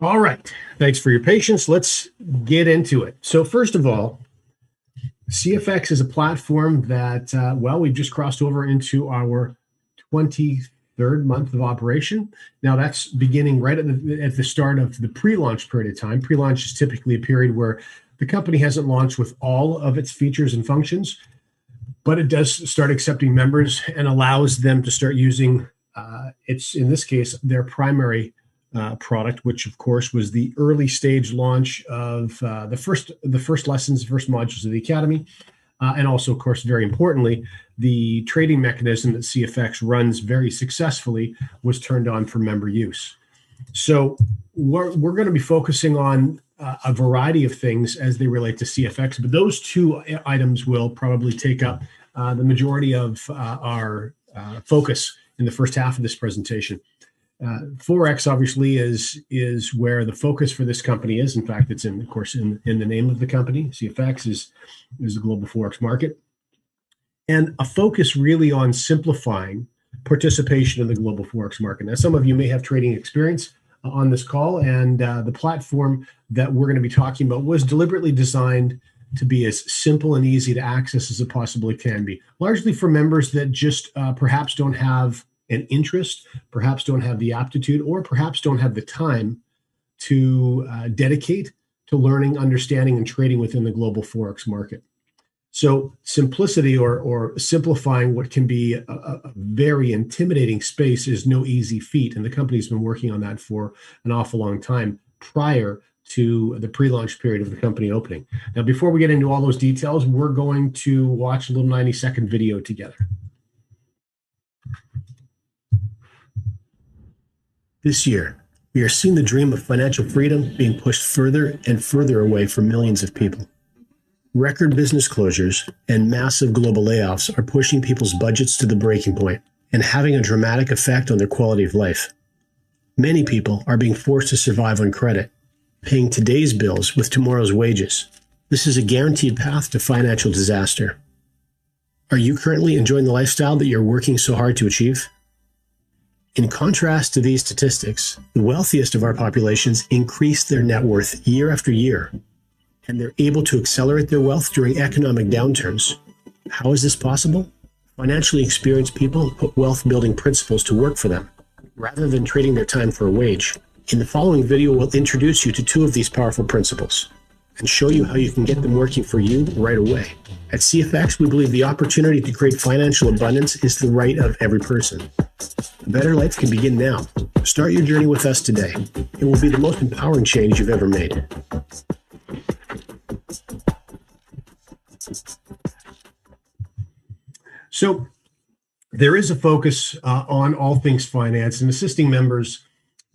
All right. Thanks for your patience. Let's get into it. So, first of all, CFX is a platform that, we've just crossed over into our 23rd month of operation. Now, that's beginning right at the start of the pre-launch period of time. Pre-launch is typically a period where the company hasn't launched with all of its features and functions, but it does start accepting members and allows them to start using it's in this case their primary product, which of course was the early stage launch of the first lessons, first modules of the academy, and also, of course, very importantly, the trading mechanism that CFX runs very successfully was turned on for member use. So we're going to be focusing on a variety of things as they relate to CFX, but those two items will probably take up the majority of our focus in the first half of this presentation. Forex obviously is where the focus for this company is. In fact, it's of course in the name of the company. CFX is the global Forex market, and a focus really on simplifying participation in the global Forex market. Now, some of you may have trading experience on this call, and the platform that we're going to be talking about was deliberately designed to be as simple and easy to access as it possibly can be, largely for members that just perhaps don't have an interest, perhaps don't have the aptitude, or perhaps don't have the time to dedicate to learning, understanding, and trading within the global Forex market. So simplicity or simplifying what can be a very intimidating space is no easy feat. And the company's been working on that for an awful long time prior to the pre-launch period of the company opening. Now, before we get into all those details, we're going to watch a little 90-second video together. This year, we are seeing the dream of financial freedom being pushed further and further away from millions of people. Record business closures and massive global layoffs are pushing people's budgets to the breaking point and having a dramatic effect on their quality of life. Many people are being forced to survive on credit, paying today's bills with tomorrow's wages. This is a guaranteed path to financial disaster. Are you currently enjoying the lifestyle that you're working so hard to achieve? In contrast to these statistics, the wealthiest of our populations increase their net worth year after year, and they're able to accelerate their wealth during economic downturns. How is this possible? Financially experienced people put wealth-building principles to work for them, rather than trading their time for a wage. In the following video, we'll introduce you to two of these powerful principles and show you how you can get them working for you right away. At CFX, we believe the opportunity to create financial abundance is the right of every person. A better life can begin now. Start your journey with us today. It will be the most empowering change you've ever made. So there is a focus on all things finance and assisting members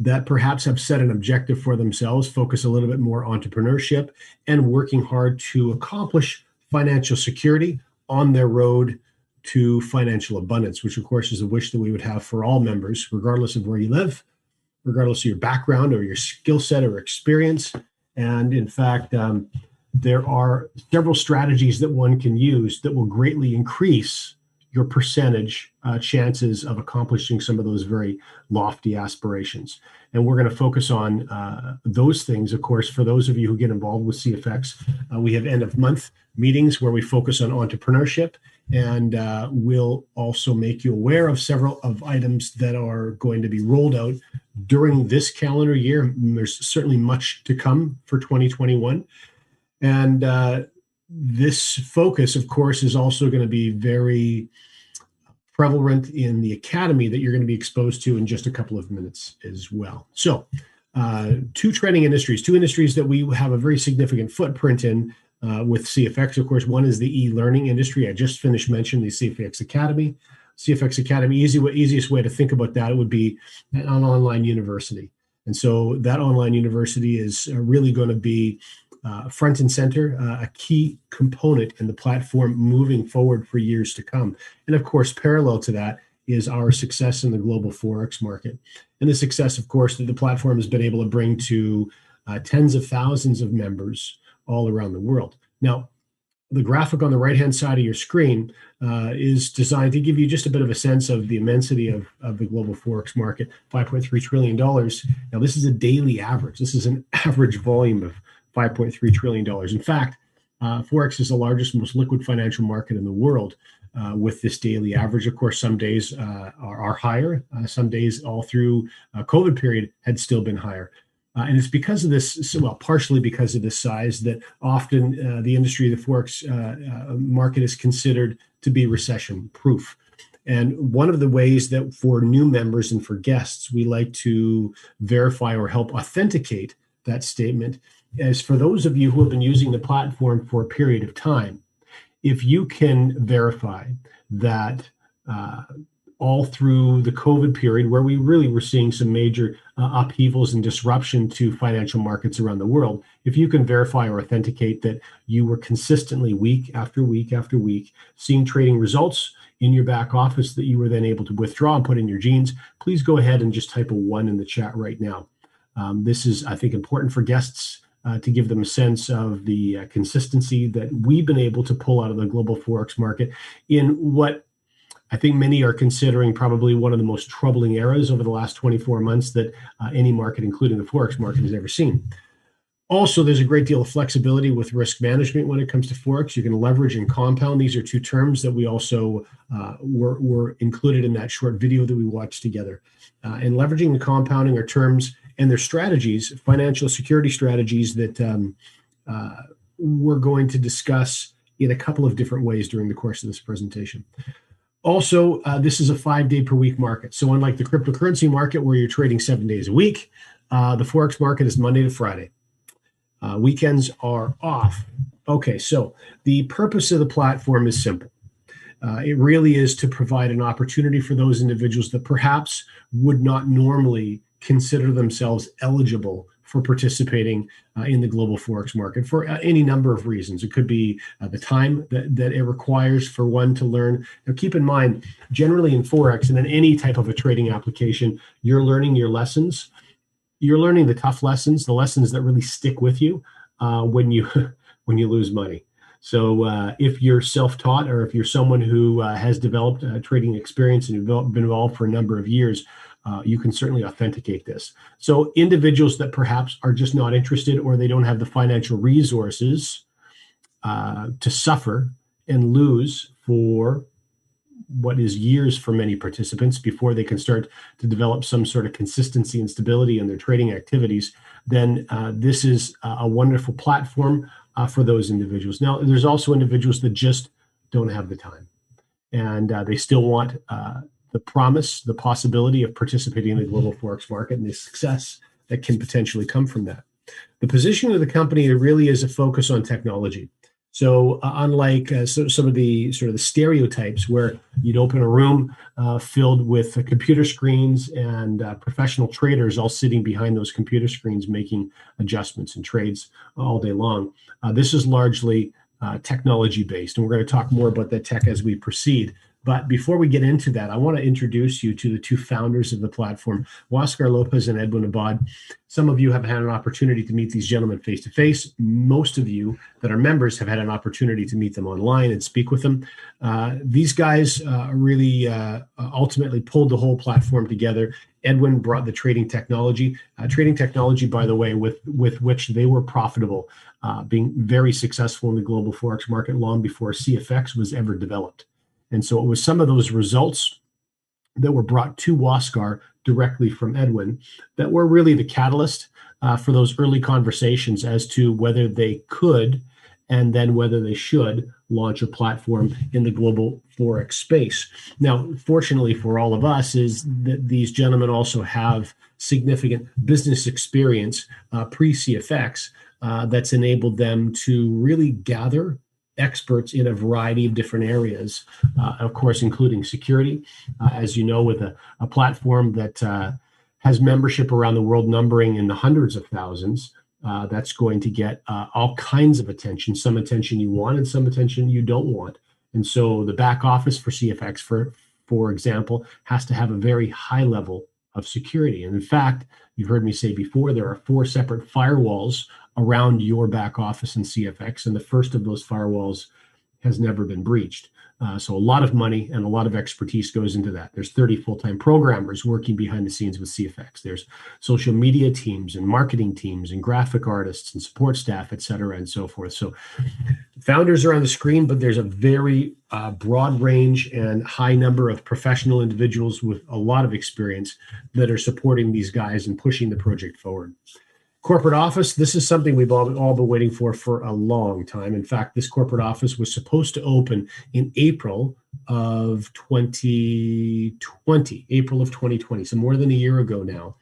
that perhaps have set an objective for themselves, focus a little bit more entrepreneurship and working hard to accomplish financial security on their road to financial abundance, which of course is a wish that we would have for all members, regardless of where you live, regardless of your background or your skill set or experience. And in fact, there are several strategies that one can use that will greatly increase your percentage chances of accomplishing some of those very lofty aspirations. And we're going to focus on those things. Of course, for those of you who get involved with CFX, we have end of month meetings where we focus on entrepreneurship, and we'll also make you aware of several of items that are going to be rolled out during this calendar year. There's certainly much to come for 2021. And this focus, of course, is also going to be very prevalent in the academy that you're going to be exposed to in just a couple of minutes as well. So two industries that we have a very significant footprint in with CFX. Of course, one is the e-learning industry. I just finished mentioning the CFX Academy. CFX Academy, easiest way to think about that, it would be an online university. And so that online university is really going to be front and center, a key component in the platform moving forward for years to come. And of course, parallel to that is our success in the global Forex market. And the success, of course, that the platform has been able to bring to tens of thousands of members all around the world. Now, The graphic on the right-hand side of your screen is designed to give you just a bit of a sense of the immensity of the global Forex market, $5.3 trillion. Now, this is a daily average. This is an average volume of $5.3 trillion. In fact, Forex is the largest, most liquid financial market in the world with this daily average. Of course, some days are higher. Some days all through COVID period had still been higher. And it's because of this, well, partially because of this size, that often the industry, the Forex market, is considered to be recession proof. And one of the ways that for new members and for guests, we like to verify or help authenticate that statement is for those of you who have been using the platform for a period of time. If you can verify that all through the COVID period, where we really were seeing some major upheavals and disruption to financial markets around the world, if you can verify or authenticate that you were consistently week after week after week seeing trading results in your back office that you were then able to withdraw and put in your jeans, please go ahead and just type a 1 in the chat right now. This is, I think, important for guests to give them a sense of the consistency that we've been able to pull out of the global Forex market in what I think many are considering probably one of the most troubling eras over the last 24 months that any market, including the Forex market, has ever seen. Also, there's a great deal of flexibility with risk management when it comes to Forex. You can leverage and compound. These are two terms that we also were included in that short video that we watched together. And leveraging and compounding are terms and their strategies, financial security strategies that we're going to discuss in a couple of different ways during the course of this presentation. Also, this is a 5-day per week market. So unlike the cryptocurrency market where you're trading 7 days a week, the Forex market is Monday to Friday. Weekends are off. Okay, so the purpose of the platform is simple. It really is to provide an opportunity for those individuals that perhaps would not normally consider themselves eligible for participating in the global Forex market for any number of reasons. It could be the time that it requires for one to learn. Now, keep in mind, generally in Forex and in any type of a trading application, you're learning your lessons. You're learning the tough lessons, the lessons that really stick with you when you lose money. So if you're self-taught or if you're someone who has developed trading experience and been involved for a number of years, you can certainly authenticate this. So individuals that perhaps are just not interested or they don't have the financial resources to suffer and lose for what is years for many participants before they can start to develop some sort of consistency and stability in their trading activities, then this is a wonderful platform for those individuals. Now, there's also individuals that just don't have the time and they still want the promise, the possibility of participating in the global Forex market and the success that can potentially come from that. The position of the company really is a focus on technology. So unlike some of the sort of the stereotypes where you'd open a room filled with computer screens and professional traders all sitting behind those computer screens making adjustments and trades all day long, this is largely technology based. And we're going to talk more about that tech as we proceed. But before we get into that, I want to introduce you to the two founders of the platform, Huascar Lopez and Edwin Abad. Some of you have had an opportunity to meet these gentlemen face to face. Most of you that are members have had an opportunity to meet them online and speak with them. These guys really ultimately pulled the whole platform together. Edwin brought the trading technology, by the way, with which they were profitable, being very successful in the global Forex market long before CFX was ever developed. And so it was some of those results that were brought to Huascar directly from Edwin that were really the catalyst for those early conversations as to whether they could and then whether they should launch a platform in the global Forex space. Now, fortunately for all of us is that these gentlemen also have significant business experience pre-CFX that's enabled them to really gather experts in a variety of different areas, of course, including security. As you know, with a platform that has membership around the world numbering in the hundreds of thousands, that's going to get all kinds of attention, some attention you want and some attention you don't want. And so the back office for CFX, for example, has to have a very high level of security. And in fact, you've heard me say before, there are 4 separate firewalls around your back office in CFX. And the first of those firewalls has never been breached. So a lot of money and a lot of expertise goes into that. There's 30 full-time programmers working behind the scenes with CFX. There's social media teams and marketing teams and graphic artists and support staff, et cetera, and so forth. So founders are on the screen, but there's a very broad range and high number of professional individuals with a lot of experience that are supporting these guys and pushing the project forward. Corporate office, this is something we've all been waiting for a long time. In fact, this corporate office was supposed to open in April of 2020, so more than a year ago now.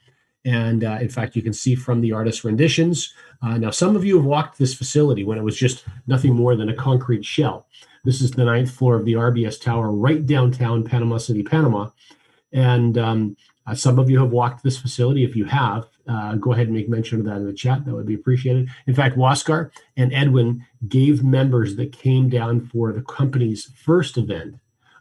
And in fact, you can see from the artist renditions. Now, some of you have walked this facility when it was just nothing more than a concrete shell. This is the 9th floor of the RBS Tower right downtown Panama City, Panama. And some of you have walked this facility. If you have, go ahead and make mention of that in the chat. That would be appreciated. In fact, Waskar and Edwin gave members that came down for the company's first event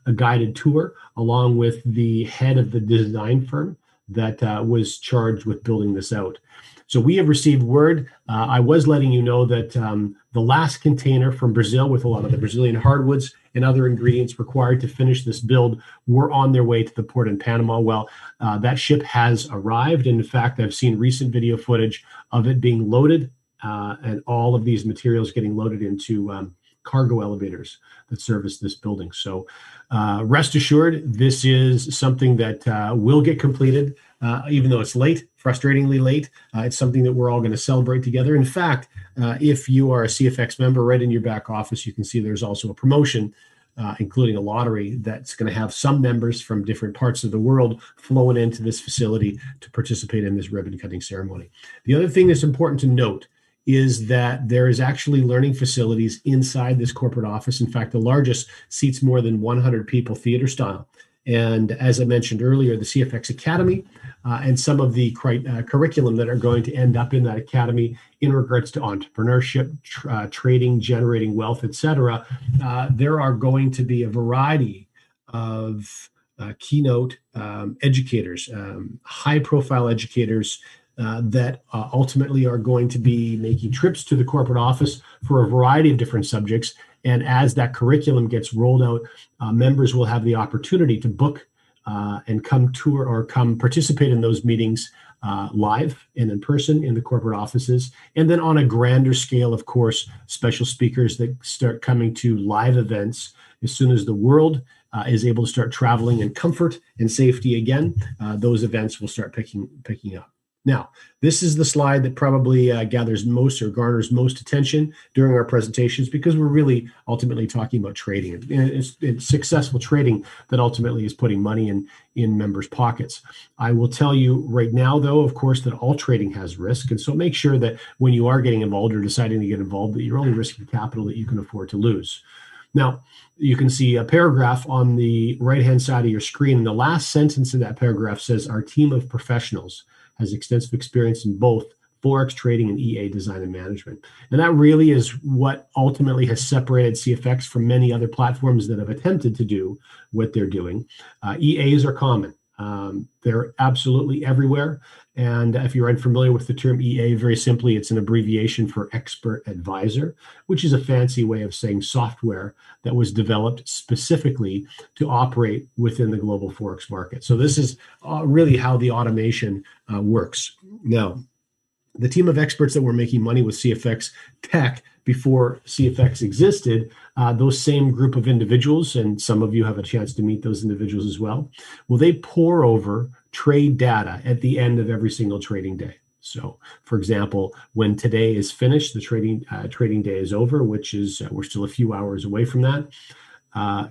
a guided tour, along with the head of the design firm that was charged with building this out. So we have received word. I was letting you know that the last container from Brazil with a lot of the Brazilian hardwoods and other ingredients required to finish this build were on their way to the port in Panama. Well, that ship has arrived. And in fact, I've seen recent video footage of it being loaded and all of these materials getting loaded into cargo elevators that service this building. So rest assured, this is something that will get completed, even though it's late, frustratingly late. It's something that we're all going to celebrate together. In fact, if you are a CFX member, right in your back office, you can see there's also a promotion, including a lottery that's going to have some members from different parts of the world flowing into this facility to participate in this ribbon cutting ceremony. The other thing that's important to note is that there is actually learning facilities inside this corporate office. In fact, the largest seats more than 100 people, theater style. And as I mentioned earlier, the CFX Academy and some of the curriculum that are going to end up in that academy in regards to entrepreneurship, trading, generating wealth, etc. There are going to be a variety of keynote educators, high-profile educators that ultimately are going to be making trips to the corporate office for a variety of different subjects. And as that curriculum gets rolled out, members will have the opportunity to book and come tour or come participate in those meetings live and in person in the corporate offices. And then on a grander scale, of course, special speakers that start coming to live events as soon as the world is able to start traveling in comfort and safety again. Those events will start picking up. Now, this is the slide that probably gathers most or garners most attention during our presentations because we're really ultimately talking about trading. It's successful trading that ultimately is putting money in members' pockets. I will tell you right now, though, of course, that all trading has risk. And so make sure that when you are getting involved or deciding to get involved, that you're only risking capital that you can afford to lose. Now, you can see a paragraph on the right-hand side of your screen. And the last sentence of that paragraph says, "Our team of professionals has extensive experience in both Forex trading and EA design and management." And that really is what ultimately has separated CFX from many other platforms that have attempted to do what they're doing. EAs are common. They're absolutely everywhere. And if you're unfamiliar with the term EA, very simply, it's an abbreviation for expert advisor, which is a fancy way of saying software that was developed specifically to operate within the global Forex market. So this is really how the automation works. Now, the team of experts that were making money with CFX Tech before CFX existed, those same group of individuals, and some of you have a chance to meet those individuals as well, well, they pour over trade data at the end of every single trading day. So, for example, when today is finished, the trading day is over, which is we're still a few hours away from that.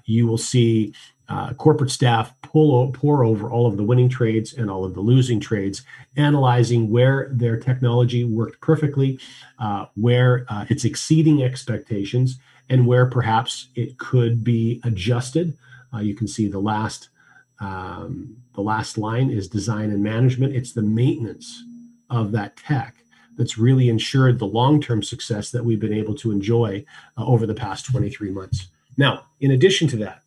You will see corporate staff pour over all of the winning trades and all of the losing trades, analyzing where their technology worked perfectly, where it's exceeding expectations, and where perhaps it could be adjusted. You can see the last line is design and management. It's the maintenance of that tech that's really ensured the long-term success that we've been able to enjoy over the past 23 months. Now, in addition to that,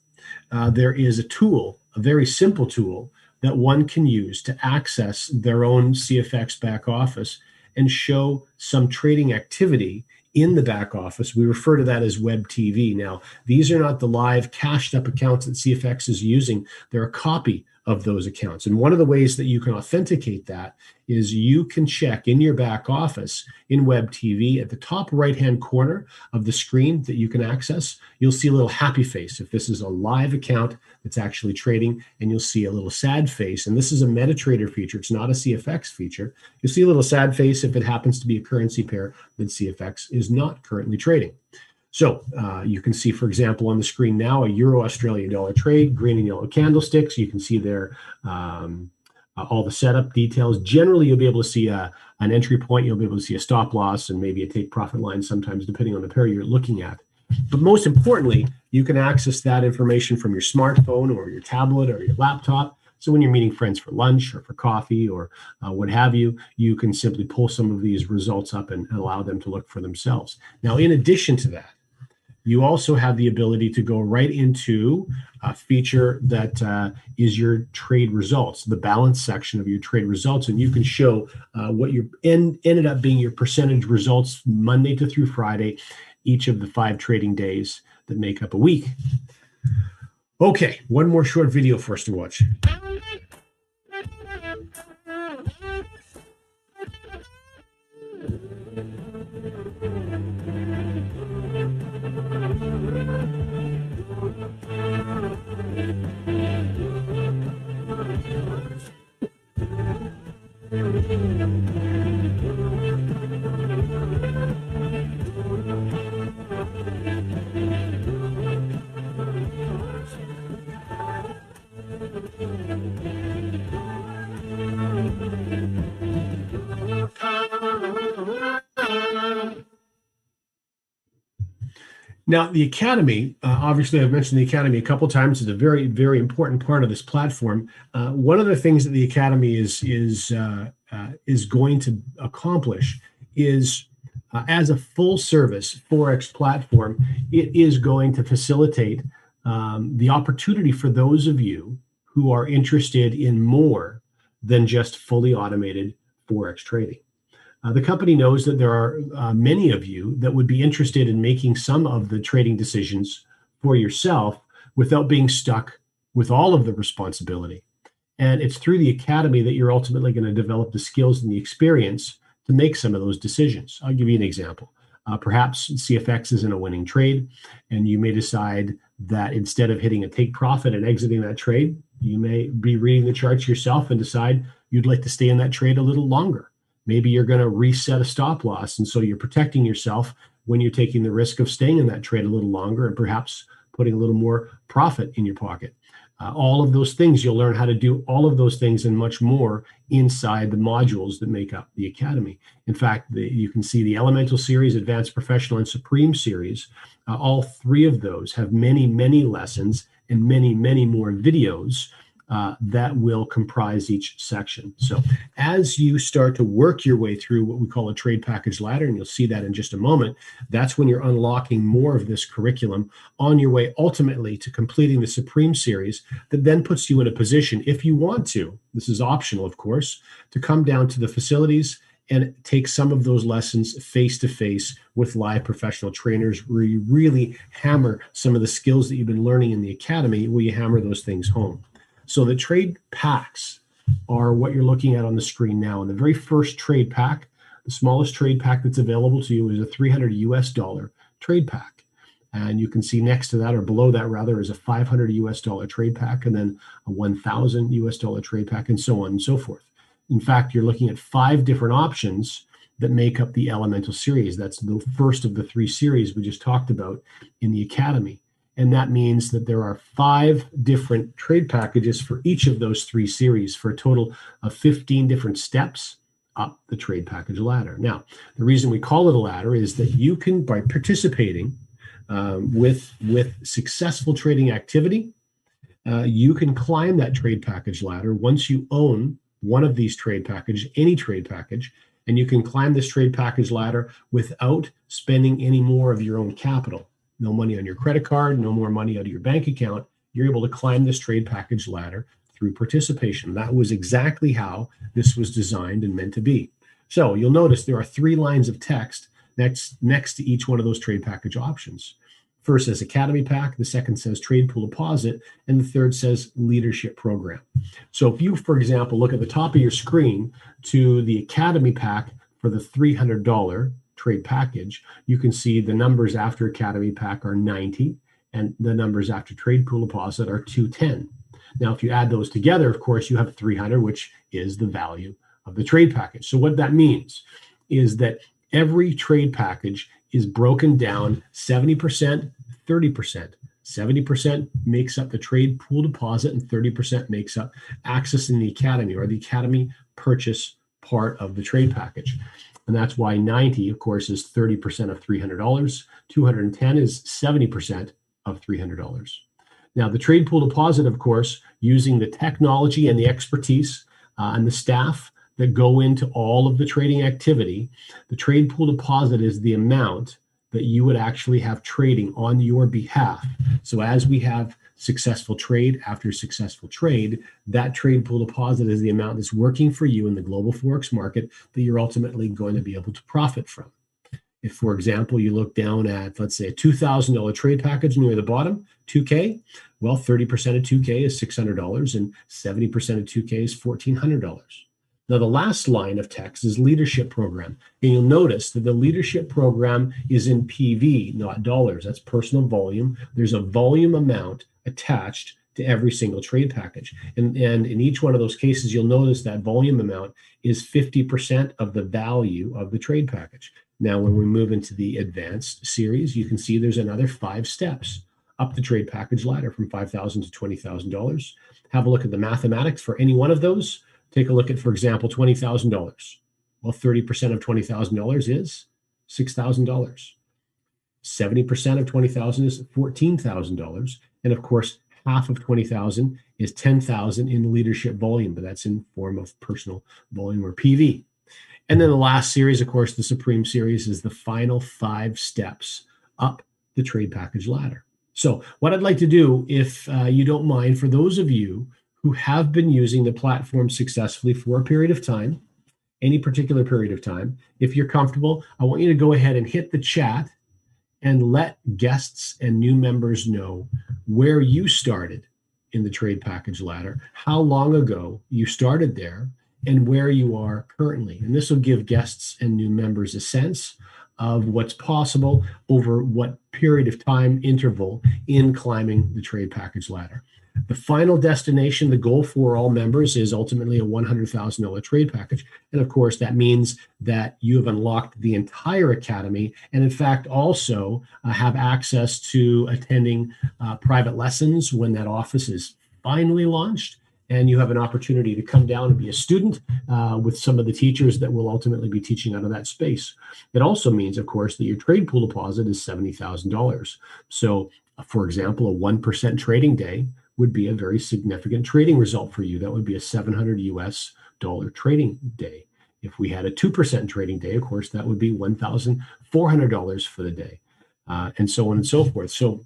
there is a tool, a very simple tool that one can use to access their own CFX back office and show some trading activity in the back office. We refer to that as Web TV. Now, these are not the live cashed up accounts that CFX is using. They're a copy of those accounts. And one of the ways that you can authenticate that is you can check in your back office in Web TV at the top right-hand corner of the screen that you can access. You'll see a little happy face if this is a live account that's actually trading, and you'll see a little sad face. And this is a MetaTrader feature. It's not a CFX feature. You'll see a little sad face if it happens to be a currency pair that CFX is not currently trading. So you can see, for example, on the screen now, a Euro Australian dollar trade, green and yellow candlesticks. You can see there all the setup details. Generally, you'll be able to see an entry point. You'll be able to see a stop loss and maybe a take profit line sometimes, depending on the pair you're looking at. But most importantly, you can access that information from your smartphone or your tablet or your laptop. So when you're meeting friends for lunch or for coffee or what have you, you can simply pull some of these results up and allow them to look for themselves. Now, in addition to that, you also have the ability to go right into a feature that is your trade results, the balance section of your trade results, and you can show what your ended up being your percentage results Monday to through Friday, each of the 5 trading days that make up a week. Okay, one more short video for us to watch. Now, the Academy, obviously, I've mentioned the Academy a couple of times. It's a very, very important part of this platform. One of the things that the Academy is going to accomplish is, as a full-service Forex platform, it is going to facilitate the opportunity for those of you who are interested in more than just fully automated Forex trading. The company knows that there are many of you that would be interested in making some of the trading decisions for yourself without being stuck with all of the responsibility. And it's through the Academy that you're ultimately going to develop the skills and the experience to make some of those decisions. I'll give you an example. Perhaps CFX is in a winning trade, and you may decide that instead of hitting a take profit and exiting that trade, you may be reading the charts yourself and decide you'd like to stay in that trade a little longer. Maybe you're going to reset a stop loss, and so you're protecting yourself when you're taking the risk of staying in that trade a little longer and perhaps putting a little more profit in your pocket. All of those things, you'll learn how to do all of those things and much more inside the modules that make up the Academy. In fact, you can see the Elemental Series, Advanced Professional, and Supreme Series. All 3 of those have many, many lessons and many, many more videos that will comprise each section. So as you start to work your way through what we call a trade package ladder, and you'll see that in just a moment, that's when you're unlocking more of this curriculum on your way ultimately to completing the Supreme Series that then puts you in a position, if you want to, this is optional of course, to come down to the facilities and take some of those lessons face-to-face with live professional trainers where you really hammer some of the skills that you've been learning in the Academy, where you hammer those things home. So the trade packs are what you're looking at on the screen now. And the very first trade pack, the smallest trade pack that's available to you is a $300 trade pack. And you can see next to that, or below that rather, is a $500 trade pack, and then a $1,000 trade pack, and so on and so forth. In fact, you're looking at 5 different options that make up the Elemental Series. That's the first of the 3 series we just talked about in the Academy. And that means that there are 5 different trade packages for each of those 3 series for a total of 15 different steps up the trade package ladder. Now, the reason we call it a ladder is that you can, by participating with successful trading activity, you can climb that trade package ladder once you own one of these trade packages, any trade package, and you can climb this trade package ladder without spending any more of your own capital. No money on your credit card, no more money out of your bank account. You're able to climb this trade package ladder through participation. That was exactly how this was designed and meant to be. So you'll notice there are 3 lines of text next to each one of those trade package options. First says Academy Pack, the second says Trade Pool Deposit, and the third says Leadership Program. So if you, for example, look at the top of your screen to the Academy Pack for the $300 trade package, you can see the numbers after Academy Pack are 90, and the numbers after Trade Pool Deposit are 210. Now, if you add those together, of course, you have 300, which is the value of the trade package. So what that means is that every trade package is broken down 70%, 30%. 70% makes up the trade pool deposit and 30% makes up accessing the academy or the academy purchase part of the trade package. And that's why 90, of course, is 30% of $300. 210 is 70% of $300. Now, the trade pool deposit, of course, using the technology and the expertise and the staff that go into all of the trading activity, the trade pool deposit is the amount that you would actually have trading on your behalf. So as we have successful trade after successful trade, that trade pool deposit is the amount that's working for you in the global Forex market that you're ultimately going to be able to profit from. If, for example, you look down at, let's say, a $2,000 trade package near the bottom, 2K, well, 30% of 2K is $600 and 70% of 2K is $1,400. Now, the last line of text is Leadership Program. And you'll notice that the Leadership Program is in PV, not dollars. That's personal volume. There's a volume amount attached to every single trade package. And in each one of those cases, you'll notice that volume amount is 50% of the value of the trade package. Now, when we move into the advanced series, you can see there's another 5 steps up the trade package ladder from $5,000 to $20,000. Have a look at the mathematics for any one of those. Take a look at, for example, $20,000. Well, 30% of $20,000 is $6,000. 70% of $20,000 is $14,000. And of course, half of $20,000 is $10,000 in leadership volume, but that's in form of personal volume or PV. And then the last series, of course, the Supreme Series, is the final 5 steps up the trade package ladder. So what I'd like to do, if you don't mind, for those of you who have been using the platform successfully for a period of time, any particular period of time, if you're comfortable, I want you to go ahead and hit the chat and let guests and new members know where you started in the trade package ladder, how long ago you started there, and where you are currently. And this will give guests and new members a sense of what's possible over what period of time interval in climbing the trade package ladder. The final destination, the goal for all members, is ultimately a $100,000 trade package. And of course, that means that you have unlocked the entire academy and, in fact, also have access to attending private lessons when that office is finally launched. And you have an opportunity to come down and be a student with some of the teachers that will ultimately be teaching out of that space. It also means, of course, that your trade pool deposit is $70,000. So, for example, a 1% trading day would be a very significant trading result for you. That would be a $700 trading day. If we had a 2% trading day, of course, that would be $1,400 for the day, and so on and so forth. So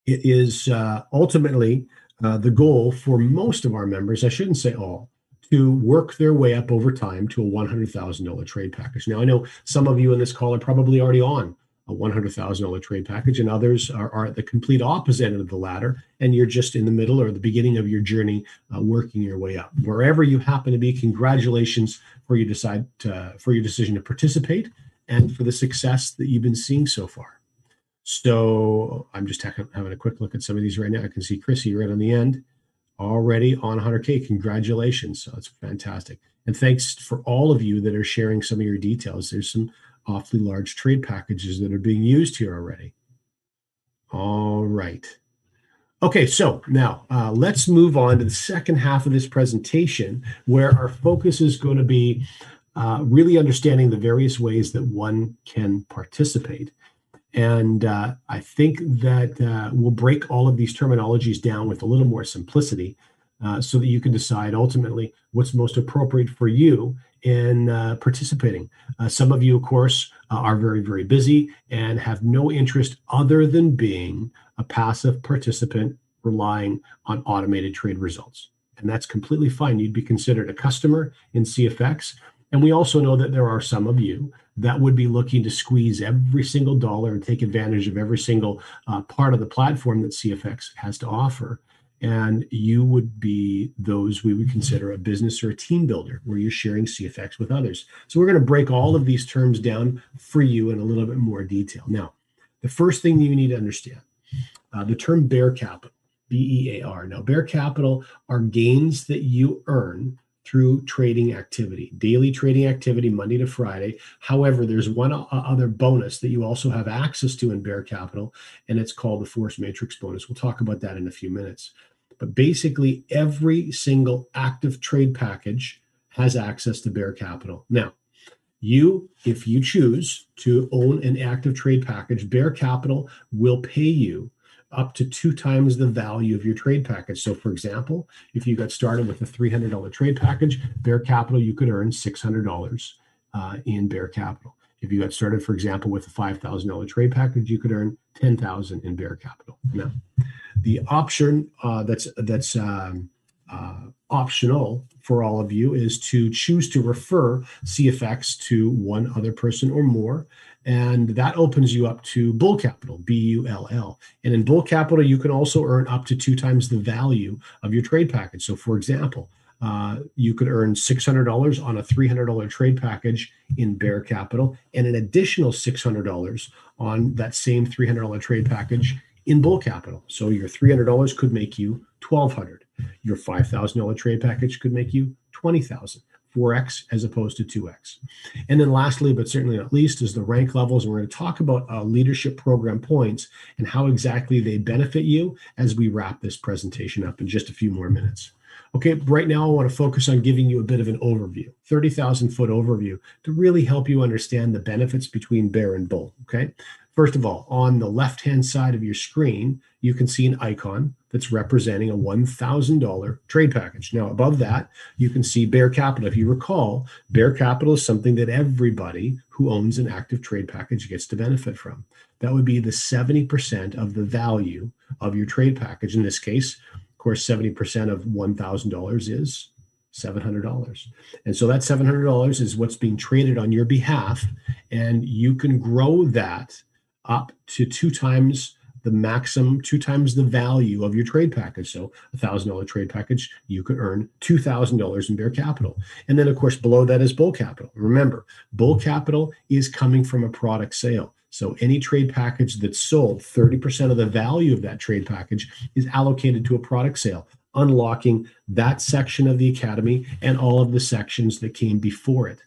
it is ultimately the goal for most of our members, I shouldn't say all, to work their way up over time to a $100,000 trade package. Now, I know some of you in this call are probably already on a $100,000 trade package, and others are at the complete opposite end of the ladder, and you're just in the middle or the beginning of your journey, working your way up. Wherever you happen to be, congratulations for your decision to participate and for the success that you've been seeing so far. So I'm just having a quick look at some of these right now. I can see Chrissy right on the end, already on 100K. Congratulations. So that's fantastic. And thanks for all of you that are sharing some of your details. There's some awfully large trade packages that are being used here already. All right. Okay, so now let's move on to the second half of this presentation, where our focus is going to be really understanding the various ways that one can participate. And I think that we'll break all of these terminologies down with a little more simplicity so that you can decide ultimately what's most appropriate for you in participating. Some of you, of course, are very, very busy and have no interest other than being a passive participant relying on automated trade results. And that's completely fine. You'd be considered a customer in CFX. And we also know that there are some of you that would be looking to squeeze every single dollar and take advantage of every single part of the platform that CFX has to offer. And you would be those we would consider a business or a team builder, where you're sharing CFX with others. So we're going to break all of these terms down for you in a little bit more detail. Now, the first thing you need to understand, the term bear capital, BEAR. Now, bear capital are gains that you earn through trading activity, daily trading activity, Monday to Friday. However, there's one other bonus that you also have access to in bear capital, and it's called the force matrix bonus. We'll talk about that in a few minutes. But basically, every single active trade package has access to bear capital. Now, if you choose to own an active trade package, bear capital will pay you up to 2 times the value of your trade package. So for example, if you got started with a $300 trade package, bear capital, you could earn $600 in bear capital. If you got started, for example, with a $5,000 trade package, you could earn $10,000 in bear capital. Now, the option that's optional for all of you is to choose to refer CFX to one other person or more. And that opens you up to bull capital, BULL. And in bull capital, you can also earn up to 2 times the value of your trade package. So for example, you could earn $600 on a $300 trade package in bear capital, and an additional $600 on that same $300 trade package in bull capital. So your $300 could make you $1,200. Your $5,000 trade package could make you $20,000, 4x as opposed to 2x. And then lastly, but certainly not least, is the rank levels. And we're going to talk about leadership program points and how exactly they benefit you as we wrap this presentation up in just a few more minutes. Okay, right now I want to focus on giving you a bit of an overview, 30,000-foot overview, to really help you understand the benefits between bear and bull, okay? First of all, on the left-hand side of your screen, you can see an icon that's representing a $1,000 trade package. Now, above that, you can see bear capital. If you recall, bear capital is something that everybody who owns an active trade package gets to benefit from. That would be the 70% of the value of your trade package. In this case, of course, 70% of $1,000 is $700. And so that $700 is what's being traded on your behalf, and you can grow that up to 2 times the maximum, 2 times the value of your trade package. So a $1,000 trade package, you could earn $2,000 in bear capital. And then, of course, below that is bull capital. Remember, bull capital is coming from a product sale. So any trade package that's sold, 30% of the value of that trade package is allocated to a product sale, unlocking that section of the academy and all of the sections that came before it.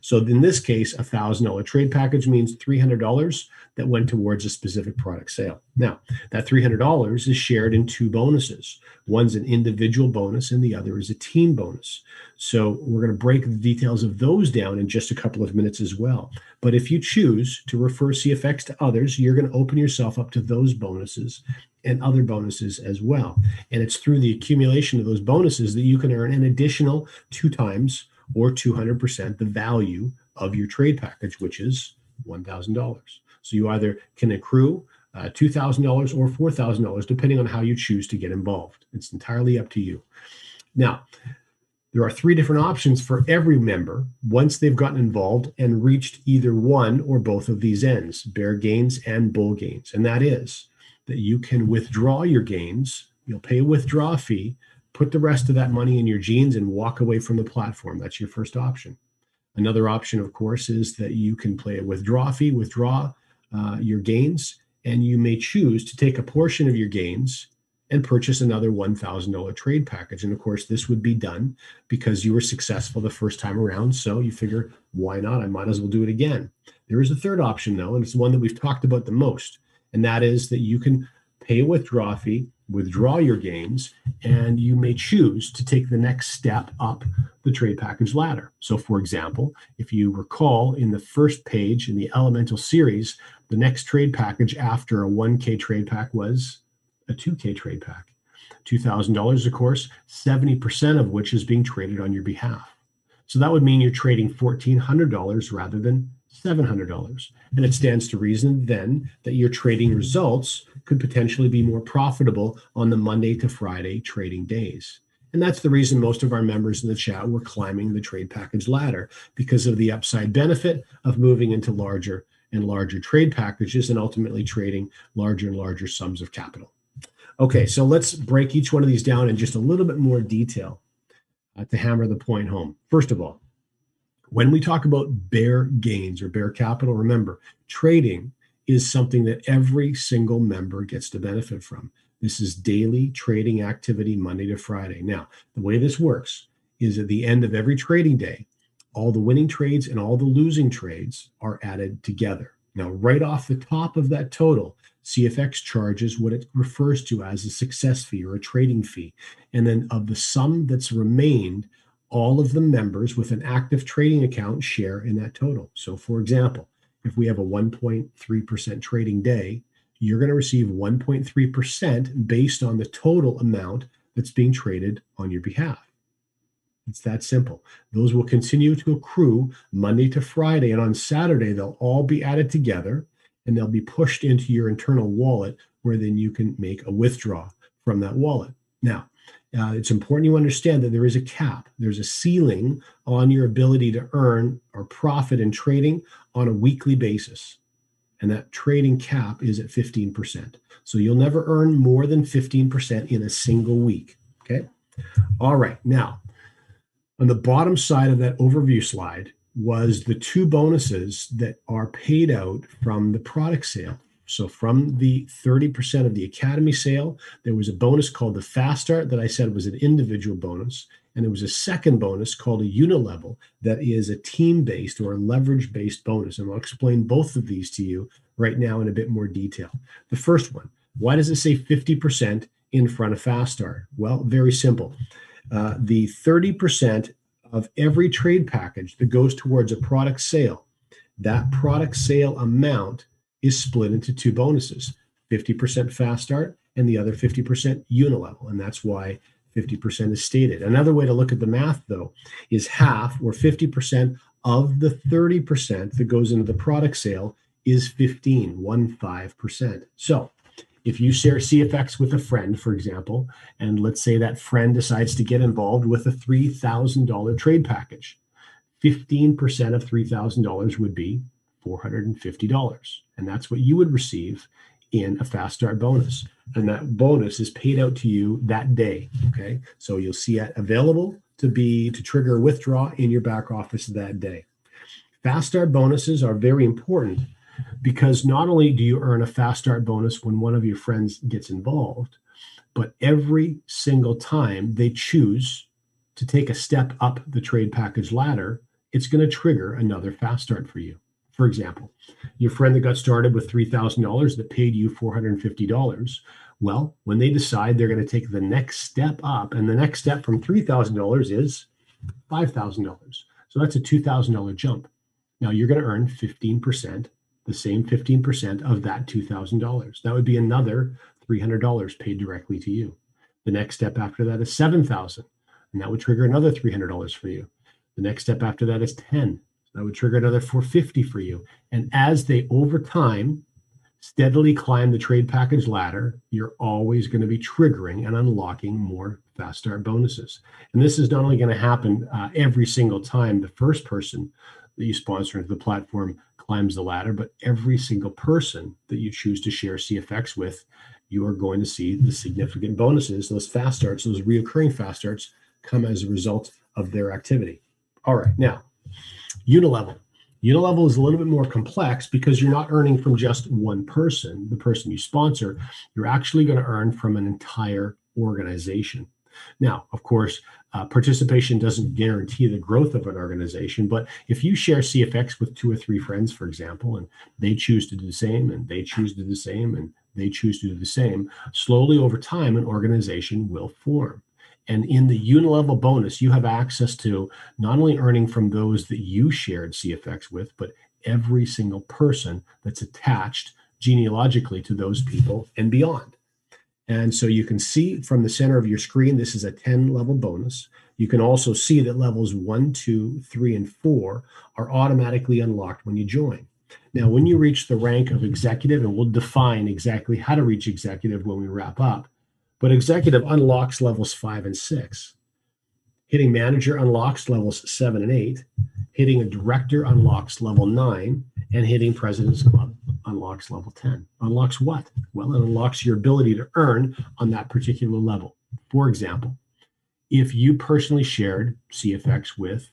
So in this case, a $1,000 trade package means $300 that went towards a specific product sale. Now, that $300 is shared in 2 bonuses. One's an individual bonus and the other is a team bonus. So we're going to break the details of those down in just a couple of minutes as well. But if you choose to refer CFX to others, you're going to open yourself up to those bonuses and other bonuses as well. And it's through the accumulation of those bonuses that you can earn an additional 2 times or 200% the value of your trade package, which is $1,000. So you either can accrue $2,000 or $4,000, depending on how you choose to get involved. It's entirely up to you. Now, there are 3 different options for every member once they've gotten involved and reached either one or both of these ends, bear gains and bull gains. And that is that you can withdraw your gains, you'll pay a withdrawal fee, put the rest of that money in your jeans and walk away from the platform. That's your first option. Another option, of course, is that you can pay a withdrawal fee, withdraw your gains, and you may choose to take a portion of your gains and purchase another $1,000 trade package. And of course, this would be done because you were successful the first time around. So you figure, why not? I might as well do it again. There is a third option, though, and it's the one that we've talked about the most. And that is that you can pay a withdrawal fee, withdraw your gains, and you may choose to take the next step up the trade package ladder. So for example, if you recall in the first page in the Elemental series, the next trade package after a 1K trade pack was a 2K trade pack. $2,000, of course, 70% of which is being traded on your behalf. So that would mean you're trading $1,400 rather than $700. And it stands to reason then that your trading results could potentially be more profitable on the Monday to Friday trading days. And that's the reason most of our members in the chat were climbing the trade package ladder, because of the upside benefit of moving into larger and larger trade packages and ultimately trading larger and larger sums of capital. Okay, so let's break each one of these down in just a little bit more detail to hammer the point home. First of all, when we talk about bear gains or bear capital, remember, trading is something that every single member gets to benefit from. This is daily trading activity, Monday to Friday. Now, the way this works is at the end of every trading day, all the winning trades and all the losing trades are added together. Now, right off the top of that total, CFX charges what it refers to as a success fee or a trading fee. And then of the sum that's remained, all of the members with an active trading account share in that total. So, for example, if we have a 1.3% trading day, you're going to receive 1.3% based on the total amount that's being traded on your behalf. It's that simple. Those will continue to accrue Monday to Friday, and on Saturday, they'll all be added together and they'll be pushed into your internal wallet, where then you can make a withdrawal from that wallet. Now, it's important you understand that there is a cap. There's a ceiling on your ability to earn or profit in trading on a weekly basis. And that trading cap is at 15%. So you'll never earn more than 15% in a single week. Okay. All right. Now, on the bottom side of that overview slide was the two bonuses that are paid out from the product sale. So from the 30% of the Academy sale, there was a bonus called the Fast Start that I said was an individual bonus. And there was a second bonus called a Unilevel that is a team-based or a leverage-based bonus. And I'll explain both of these to you right now in a bit more detail. The first one, why does it say 50% in front of Fast Start? Well, very simple. The 30% of every trade package that goes towards a product sale, that product sale amount is split into two bonuses, 50% Fast Start and the other 50% Unilevel. And that's why 50% is stated. Another way to look at the math, though, is half or 50% of the 30% that goes into the product sale is 15%. So if you share CFX with a friend, for example, and let's say that friend decides to get involved with a $3,000 trade package, 15% of $3,000 would be $450. And that's what you would receive in a Fast Start bonus. And that bonus is paid out to you that day. Okay. So you'll see it available to trigger a withdrawal in your back office that day. Fast Start bonuses are very important because not only do you earn a Fast Start bonus when one of your friends gets involved, but every single time they choose to take a step up the trade package ladder, it's going to trigger another Fast Start for you. For example, your friend that got started with $3,000 that paid you $450. Well, when they decide they're going to take the next step up, and the next step from $3,000 is $5,000. So that's a $2,000 jump. Now you're going to earn 15%, the same 15% of that $2,000. That would be another $300 paid directly to you. The next step after that is $7,000, and that would trigger another $300 for you. The next step after that is $10,000. That would trigger another $450 for you. And as they, over time, steadily climb the trade package ladder, you're always going to be triggering and unlocking more Fast Start bonuses. And this is not only going to happen every single time the first person that you sponsor into the platform climbs the ladder, but every single person that you choose to share CFX with, you are going to see the significant bonuses, those Fast Starts, those reoccurring Fast Starts come as a result of their activity. All right, now, Unilevel. Unilevel is a little bit more complex because you're not earning from just one person, the person you sponsor. You're actually going to earn from an entire organization. Now, of course, participation doesn't guarantee the growth of an organization, but if you share CFX with 2 or 3 friends, for example, and they choose to do the same, and they choose to do the same, and they choose to do the same, slowly over time, an organization will form. And in the Unilevel bonus, you have access to not only earning from those that you shared CFX with, but every single person that's attached genealogically to those people and beyond. And so you can see from the center of your screen, this is a 10-level bonus. You can also see that levels 1, 2, 3, and 4 are automatically unlocked when you join. Now, when you reach the rank of executive, and we'll define exactly how to reach executive when we wrap up, but executive unlocks levels 5 and 6. Hitting manager unlocks levels 7 and 8. Hitting a director unlocks level 9. And hitting president's club unlocks level 10. Unlocks what? Well, it unlocks your ability to earn on that particular level. For example, if you personally shared CFX with,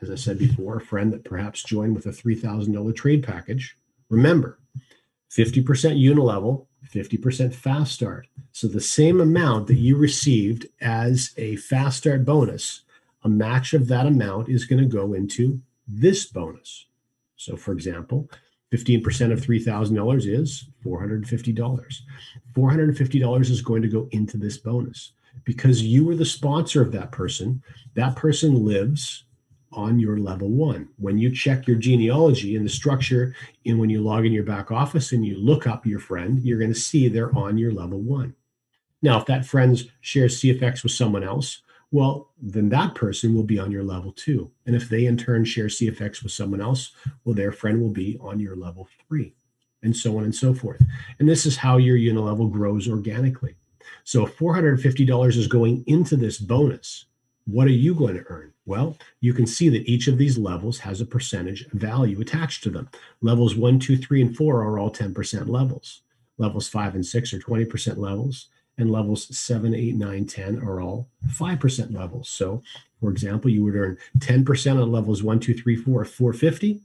as I said before, a friend that perhaps joined with a $3,000 trade package, remember, 50% unilevel, 50% fast start. So the same amount that you received as a fast start bonus, a match of that amount is going to go into this bonus. So for example, 15% of $3,000 is $450. $450 is going to go into this bonus because you were the sponsor of that person. That person lives on your level 1. When you check your genealogy and the structure, and when you log in your back office and you look up your friend, you're going to see they're on your level 1. Now, if that friend shares CFX with someone else, well, then that person will be on your level 2. And if they in turn share CFX with someone else, well, their friend will be on your level 3, and so on and so forth. And this is how your unilevel grows organically. So if $450 is going into this bonus, what are you going to earn? Well, you can see that each of these levels has a percentage value attached to them. Levels 1, 2, 3, and 4 are all 10% levels. Levels 5 and 6 are 20% levels. And levels 7, 8, 9, 10 are all 5% levels. So, for example, you would earn 10% on levels 1, 2, 3, 4, 450.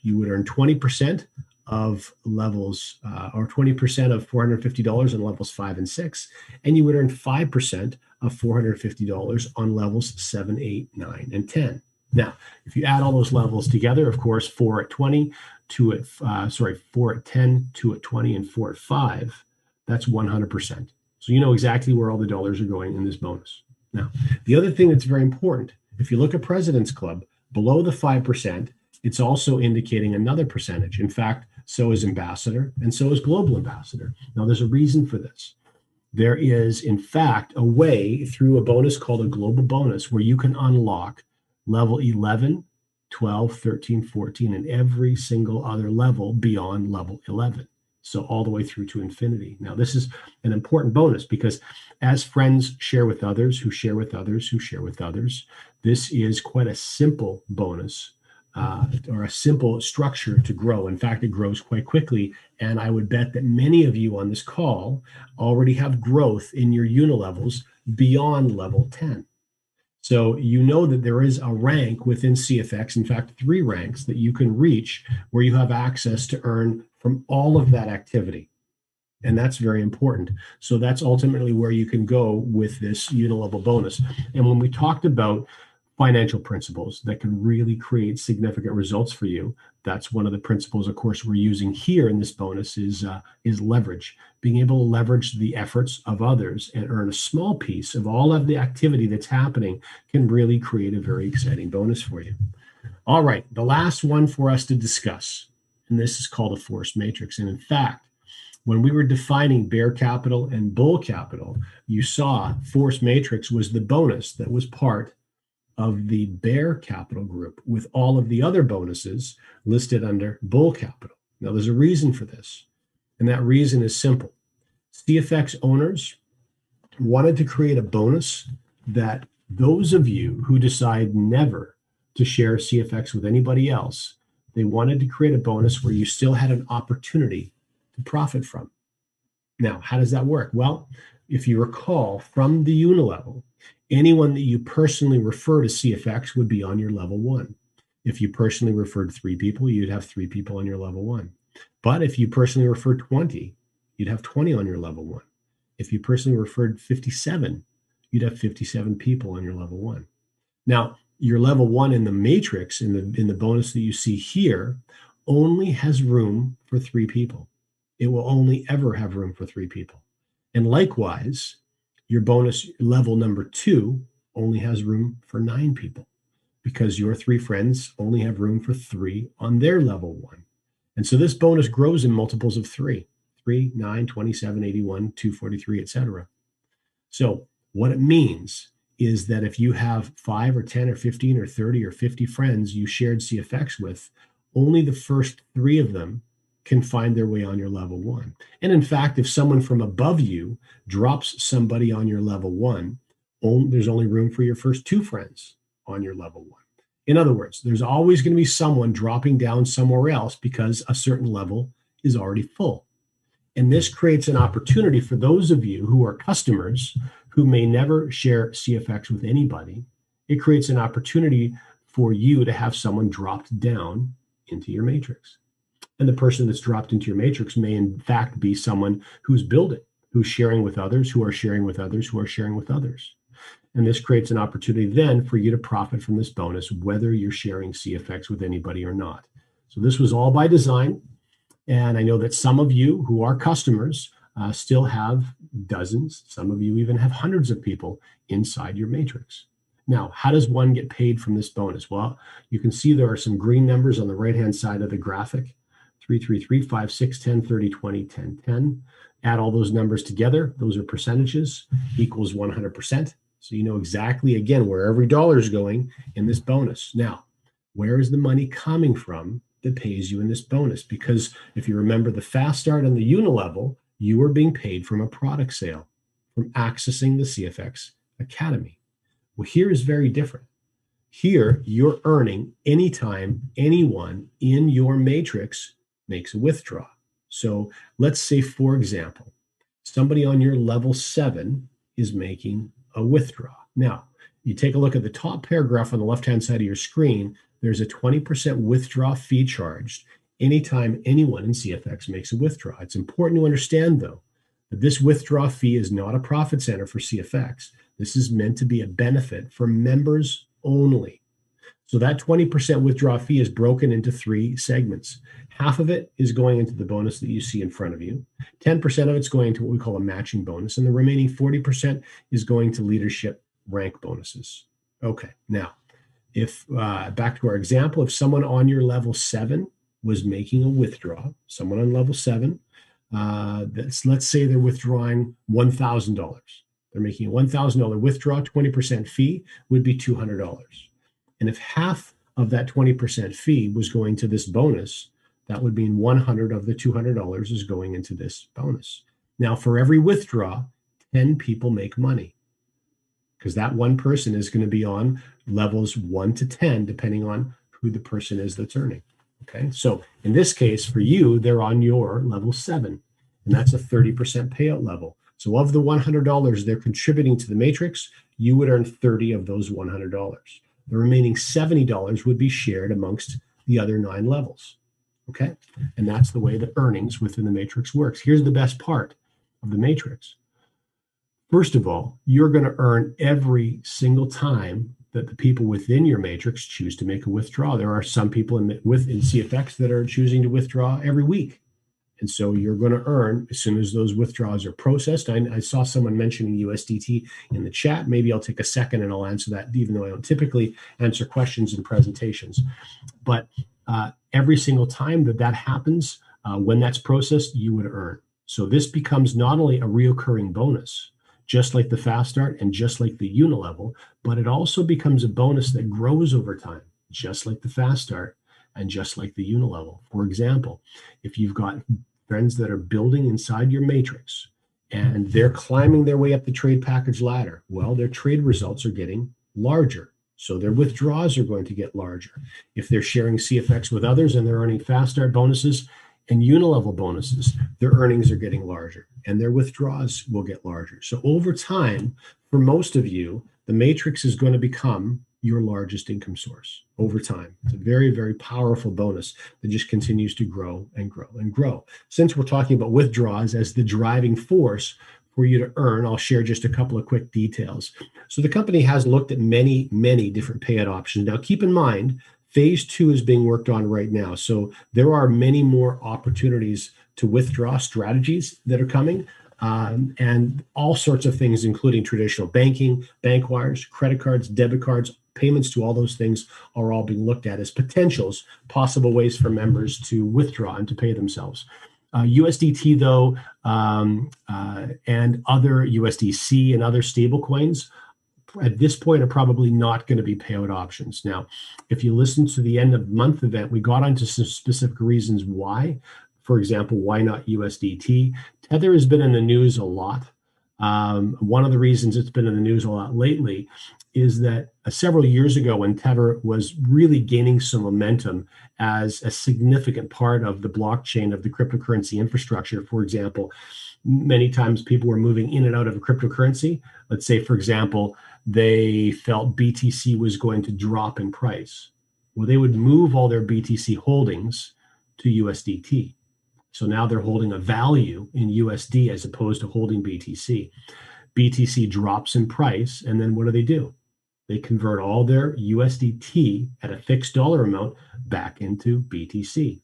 You would earn 20% of levels, or 20% of $450 on levels 5 and 6. And you would earn 5% of $450 on levels 7, 8, 9, and 10. Now, if you add all those levels together, of course, 4 at 20, 4 at 10, 2 at 20, and 4 at 5, that's 100%. So you know exactly where all the dollars are going in this bonus. Now, the other thing that's very important, if you look at President's Club, below the 5%, it's also indicating another percentage. In fact, so is Ambassador, and so is Global Ambassador. Now, there's a reason for this. There is, in fact, a way through a bonus called a global bonus where you can unlock level 11, 12, 13, 14, and every single other level beyond level 11. So all the way through to infinity. Now, this is an important bonus because as friends share with others, who share with others, who share with others, this is quite a simple bonus or a simple structure to grow. In fact, it grows quite quickly. And I would bet that many of you on this call already have growth in your unilevels beyond level 10. So you know that there is a rank within CFX, in fact, 3 ranks that you can reach where you have access to earn from all of that activity. And that's very important. So that's ultimately where you can go with this unilevel bonus. And when we talked about financial principles that can really create significant results for you, that's one of the principles, of course, we're using here in this bonus is leverage. Being able to leverage the efforts of others and earn a small piece of all of the activity that's happening can really create a very exciting bonus for you. All right, the last one for us to discuss, and this is called a force matrix. And in fact, when we were defining bear capital and bull capital, you saw force matrix was the bonus that was part of the bear capital group with all of the other bonuses listed under bull capital. Now, there's a reason for this, and that reason is simple. CFX owners wanted to create a bonus that those of you who decide never to share CFX with anybody else, they wanted to create a bonus where you still had an opportunity to profit from. Now, how does that work? Well, if you recall from the unilevel, anyone that you personally refer to CFX would be on your level 1. If you personally referred 3 people, you'd have 3 people on your level 1. But if you personally referred 20, you'd have 20 on your level 1. If you personally referred 57, you'd have 57 people on your level 1. Now, your level 1 in the matrix, in the bonus that you see here, only has room for 3 people. It will only ever have room for 3 people. And likewise, your bonus level number 2 only has room for 9 people because your 3 friends only have room for 3 on their level 1. And so this bonus grows in multiples of 3, 9, 27, 81, 243, etc. So what it means is that if you have 5 or 10 or 15 or 30 or 50 friends you shared CFX with, only the first 3 of them can find their way on your level 1. And in fact, if someone from above you drops somebody on your level 1, there's only room for your first 2 friends on your level 1. In other words, there's always going to be someone dropping down somewhere else because a certain level is already full. And this creates an opportunity for those of you who are customers who may never share CFX with anybody. It creates an opportunity for you to have someone dropped down into your matrix. And the person that's dropped into your matrix may in fact be someone who's building, who's sharing with others, who are sharing with others, who are sharing with others. And this creates an opportunity then for you to profit from this bonus, whether you're sharing CFX with anybody or not. So this was all by design. And I know that some of you who are customers still have dozens. Some of you even have hundreds of people inside your matrix. Now, how does one get paid from this bonus? Well, you can see there are some green numbers on the right-hand side of the graphic. 3, 3, 3, 5, 6, 10, 30, 20, 10, 10. Add all those numbers together. Those are percentages, equals 100%. So you know exactly, again, where every dollar is going in this bonus. Now, where is the money coming from that pays you in this bonus? Because if you remember the Fast Start and the Unilevel, you are being paid from a product sale, from accessing the CFX Academy. Well, here is very different. Here, you're earning anytime anyone in your matrix makes a withdrawal. So let's say, for example, somebody on your level 7 is making a withdrawal. Now, you take a look at the top paragraph on the left-hand side of your screen. There's a 20% withdrawal fee charged anytime anyone in CFX makes a withdrawal. It's important to understand, though, that this withdrawal fee is not a profit center for CFX. This is meant to be a benefit for members only. So that 20% withdrawal fee is broken into 3 segments. Half of it is going into the bonus that you see in front of you. 10% of it's going to what we call a matching bonus, and the remaining 40% is going to leadership rank bonuses. Okay, now, if back to our example, if someone on your level 7 was making a withdrawal, someone on level 7, let's say they're withdrawing $1,000. They're making a $1,000 withdrawal, 20% fee would be $200. And if half of that 20% fee was going to this bonus, that would mean 100 of the $200 is going into this bonus. Now, for every withdrawal, 10 people make money, because that one person is going to be on levels 1 to 10, depending on who the person is that's earning. Okay, so in this case, for you, they're on your level 7, and that's a 30% payout level. So of the $100 they're contributing to the matrix, you would earn 30 of those $100. The remaining $70 would be shared amongst the other 9 levels. Okay, and that's the way the earnings within the matrix works. Here's the best part of the matrix. First of all, you're going to earn every single time that the people within your matrix choose to make a withdrawal. There are some people in CFX that are choosing to withdraw every week. And so you're going to earn as soon as those withdrawals are processed. I saw someone mentioning USDT in the chat. Maybe I'll take a second and I'll answer that, even though I don't typically answer questions in presentations. But every single time that happens, when that's processed, you would earn. So this becomes not only a reoccurring bonus, just like the Fast Start and just like the Unilevel, but it also becomes a bonus that grows over time, just like the Fast Start and just like the Unilevel. For example, if you've got friends that are building inside your matrix and they're climbing their way up the trade package ladder, well, their trade results are getting larger. So their withdrawals are going to get larger. If they're sharing CFX with others and they're earning Fast Start bonuses and Unilevel bonuses, their earnings are getting larger and their withdrawals will get larger. So over time, for most of you, the matrix is going to become your largest income source over time. It's a very, very powerful bonus that just continues to grow and grow and grow. Since we're talking about withdrawals as the driving force for you to earn, I'll share just a couple of quick details. So the company has looked at many, many different payout options. Now, keep in mind, phase 2 is being worked on right now. So there are many more opportunities to withdraw strategies that are coming. And all sorts of things, including traditional banking, bank wires, credit cards, debit cards, payments to all those things are all being looked at as potentials, possible ways for members to withdraw and to pay themselves. USDT, though, and other USDC and other stable coins at this point are probably not going to be payout options. Now, if you listen to the end of month event, we got onto some specific reasons why. For example, why not USDT? Tether has been in the news a lot One of the reasons it's been in the news a lot lately is that several years ago, when Tether was really gaining some momentum as a significant part of the blockchain of the cryptocurrency infrastructure, for example, many times people were moving in and out of a cryptocurrency. Let's say, for example, they felt BTC was going to drop in price. Well, they would move all their BTC holdings to USDT. So now they're holding a value in USD as opposed to holding BTC. BTC drops in price, and then what do? They convert all their USDT at a fixed dollar amount back into BTC.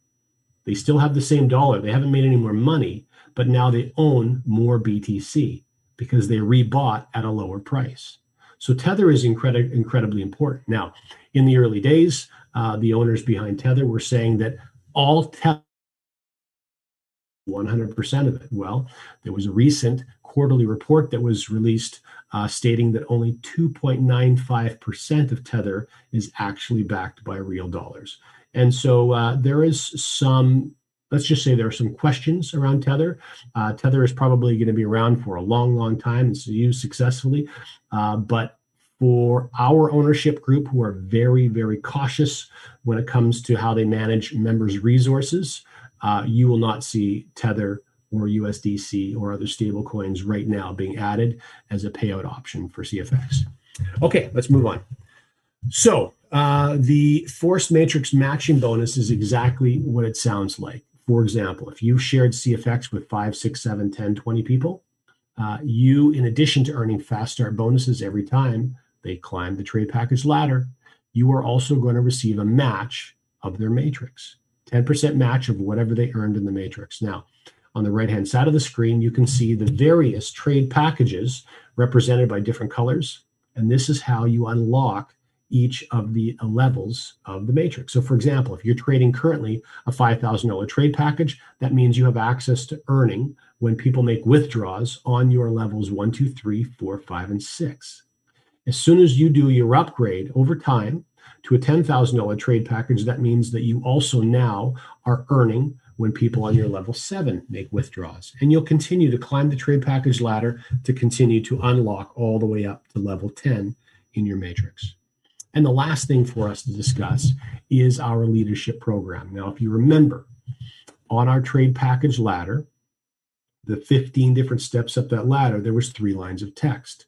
They still have the same dollar. They haven't made any more money, but now they own more BTC because they rebought at a lower price. So Tether is incredibly important. Now, in the early days, the owners behind Tether were saying that all Tether, 100% of it. Well, there was a recent quarterly report that was released stating that only 2.95% of Tether is actually backed by real dollars. And so there is some, let's just say there are some questions around Tether. Tether is probably going to be around for a long, long time. It's used successfully. But for our ownership group, who are very, very cautious when it comes to how they manage members' resources, you will not see Tether or USDC or other stable coins right now being added as a payout option for CFX. Okay, let's move on. So the forced matrix matching bonus is exactly what it sounds like. For example, if you shared CFX with 5, 6, 7, 10, 20 people, you, in addition to earning fast start bonuses every time they climb the trade package ladder, you are also going to receive a match of their matrix. 10% match of whatever they earned in the matrix. Now, on the right-hand side of the screen, you can see the various trade packages represented by different colors. And this is how you unlock each of the levels of the matrix. So for example, if you're trading currently a $5,000 trade package, that means you have access to earning when people make withdrawals on your levels 1, 2, 3, 4, 5, and 6. As soon as you do your upgrade over time to a $10,000 trade package, that means that you also now are earning when people on your level 7 make withdrawals. And you'll continue to climb the trade package ladder to continue to unlock all the way up to level 10 in your matrix. And the last thing for us to discuss is our leadership program. Now, if you remember, on our trade package ladder, the 15 different steps up that ladder, there was 3 lines of text.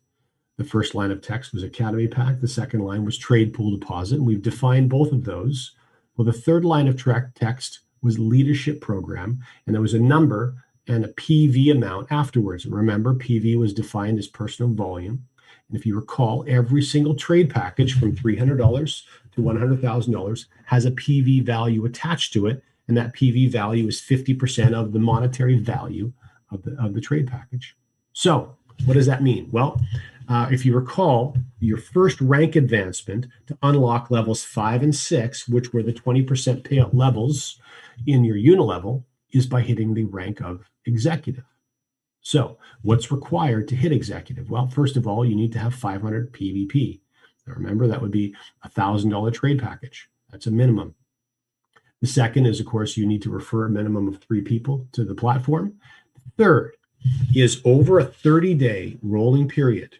The first line of text was Academy Pack. The second line was Trade Pool Deposit. And we've defined both of those. Well, the third line of text was Leadership Program. And there was a number and a PV amount afterwards. And remember, PV was defined as personal volume. And if you recall, every single trade package from $300 to $100,000 has a PV value attached to it. And that PV value is 50% of the monetary value of the trade package. So what does that mean? Well, if you recall, your first rank advancement to unlock levels 5 and 6, which were the 20% payout levels in your unilevel, is by hitting the rank of executive. So what's required to hit executive? Well, first of all, you need to have 500 PVP. Now remember, that would be a $1,000 trade package. That's a minimum. The second is, of course, you need to refer a minimum of 3 people to the platform. Third is over a 30-day rolling period,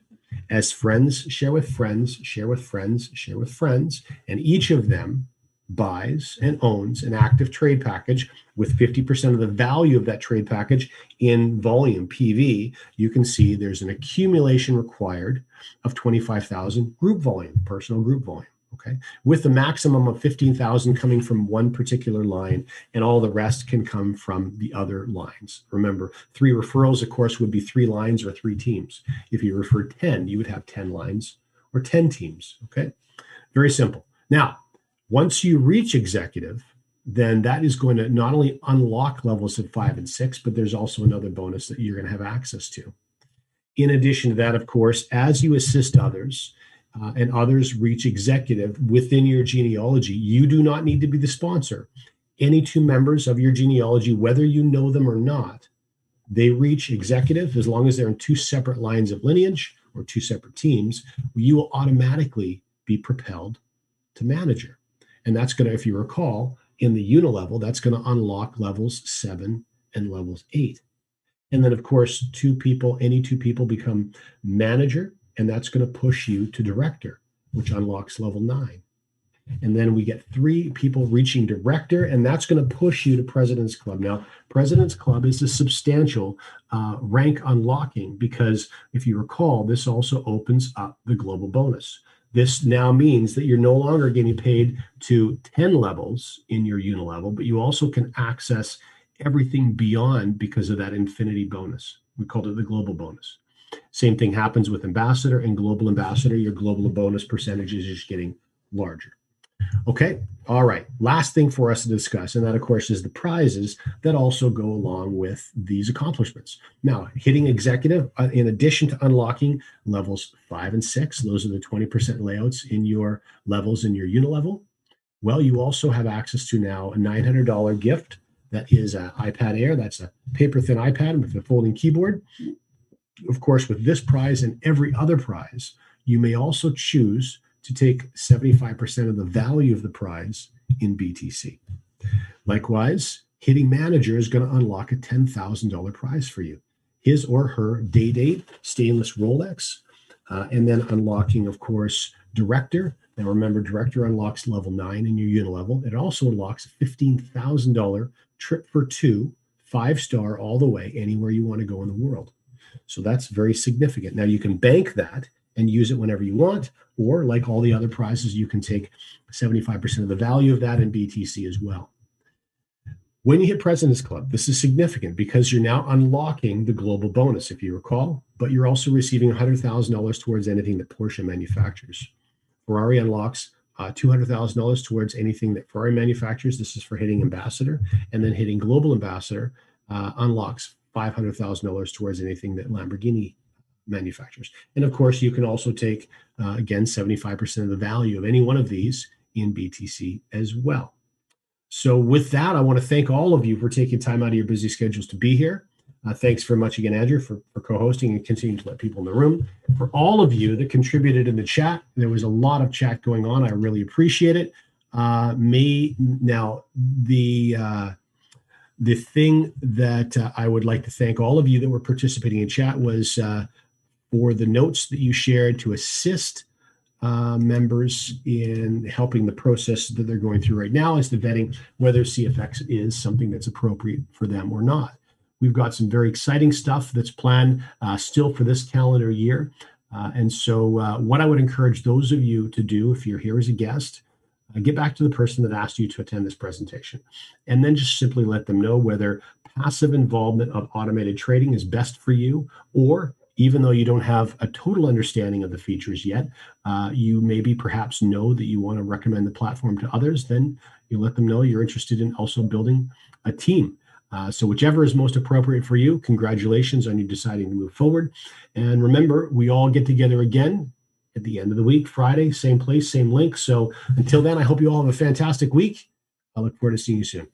as friends share with friends, share with friends, share with friends, and each of them buys and owns an active trade package with 50% of the value of that trade package in volume, PV, you can see there's an accumulation required of 25,000 group volume, personal group volume. Okay, with the maximum of 15,000 coming from one particular line, and all the rest can come from the other lines. Remember, 3 referrals, of course, would be 3 lines or 3 teams. If you referred 10, you would have 10 lines or 10 teams. Okay, very simple. Now, once you reach executive, then that is going to not only unlock levels of 5 and 6, but there's also another bonus that you're going to have access to. In addition to that, of course, as you assist others, and others reach executive within your genealogy, you do not need to be the sponsor. Any 2 members of your genealogy, whether you know them or not, they reach executive as long as they're in 2 separate lines of lineage or 2 separate teams, you will automatically be propelled to manager. And that's going to, if you recall, in the unilevel, that's going to unlock levels 7 and levels 8. And then, of course, any two people become manager, and that's going to push you to director, which unlocks level 9. And then we get 3 people reaching director, and that's going to push you to President's Club. Now, President's Club is a substantial rank unlocking because, if you recall, this also opens up the global bonus. This now means that you're no longer getting paid to 10 levels in your unilevel, but you also can access everything beyond because of that infinity bonus. We called it the global bonus. Same thing happens with ambassador and global ambassador. Your global bonus percentage is just getting larger. Okay. All right. Last thing for us to discuss, and that, of course, is the prizes that also go along with these accomplishments. Now, hitting executive, in addition to unlocking levels 5 and 6, those are the 20% layouts in your levels in your unilevel. Well, you also have access to now a $900 gift. That is an iPad Air. That's a paper-thin iPad with a folding keyboard. Of course, with this prize and every other prize, you may also choose to take 75% of the value of the prize in BTC. Likewise, hitting manager is going to unlock a $10,000 prize for you. His or her day-date stainless Rolex, and then unlocking, of course, director. Now remember, director unlocks level 9 in your unilevel. It also unlocks a $15,000 trip for 2, 5-star all the way, anywhere you want to go in the world. So that's very significant. Now you can bank that and use it whenever you want, or like all the other prizes, you can take 75% of the value of that in BTC as well. When you hit President's Club, this is significant because you're now unlocking the global bonus, if you recall, but you're also receiving $100,000 towards anything that Porsche manufactures. Ferrari unlocks $200,000 towards anything that Ferrari manufactures. This is for hitting ambassador, and then hitting global ambassador unlocks $500,000 towards anything that Lamborghini manufacturers. And of course, you can also take, again, 75% of the value of any one of these in BTC as well. So with that, I want to thank all of you for taking time out of your busy schedules to be here. Thanks very much again, Andrew, for co-hosting and continuing to let people in the room. For all of you that contributed in the chat, there was a lot of chat going on. I really appreciate it. The thing that I would like to thank all of you that were participating in chat was for the notes that you shared to assist members in helping the process that they're going through right now as to vetting whether CFX is something that's appropriate for them or not. We've got some very exciting stuff that's planned still for this calendar year. And so what I would encourage those of you to do, if you're here as a guest, get back to the person that asked you to attend this presentation, and then just simply let them know whether passive involvement of automated trading is best for you, or even though you don't have a total understanding of the features yet, you maybe perhaps know that you want to recommend the platform to others, then you let them know you're interested in also building a team. So whichever is most appropriate for you, congratulations on you deciding to move forward. And remember, we all get together again at the end of the week, Friday, same place, same link. So until then, I hope you all have a fantastic week. I look forward to seeing you soon.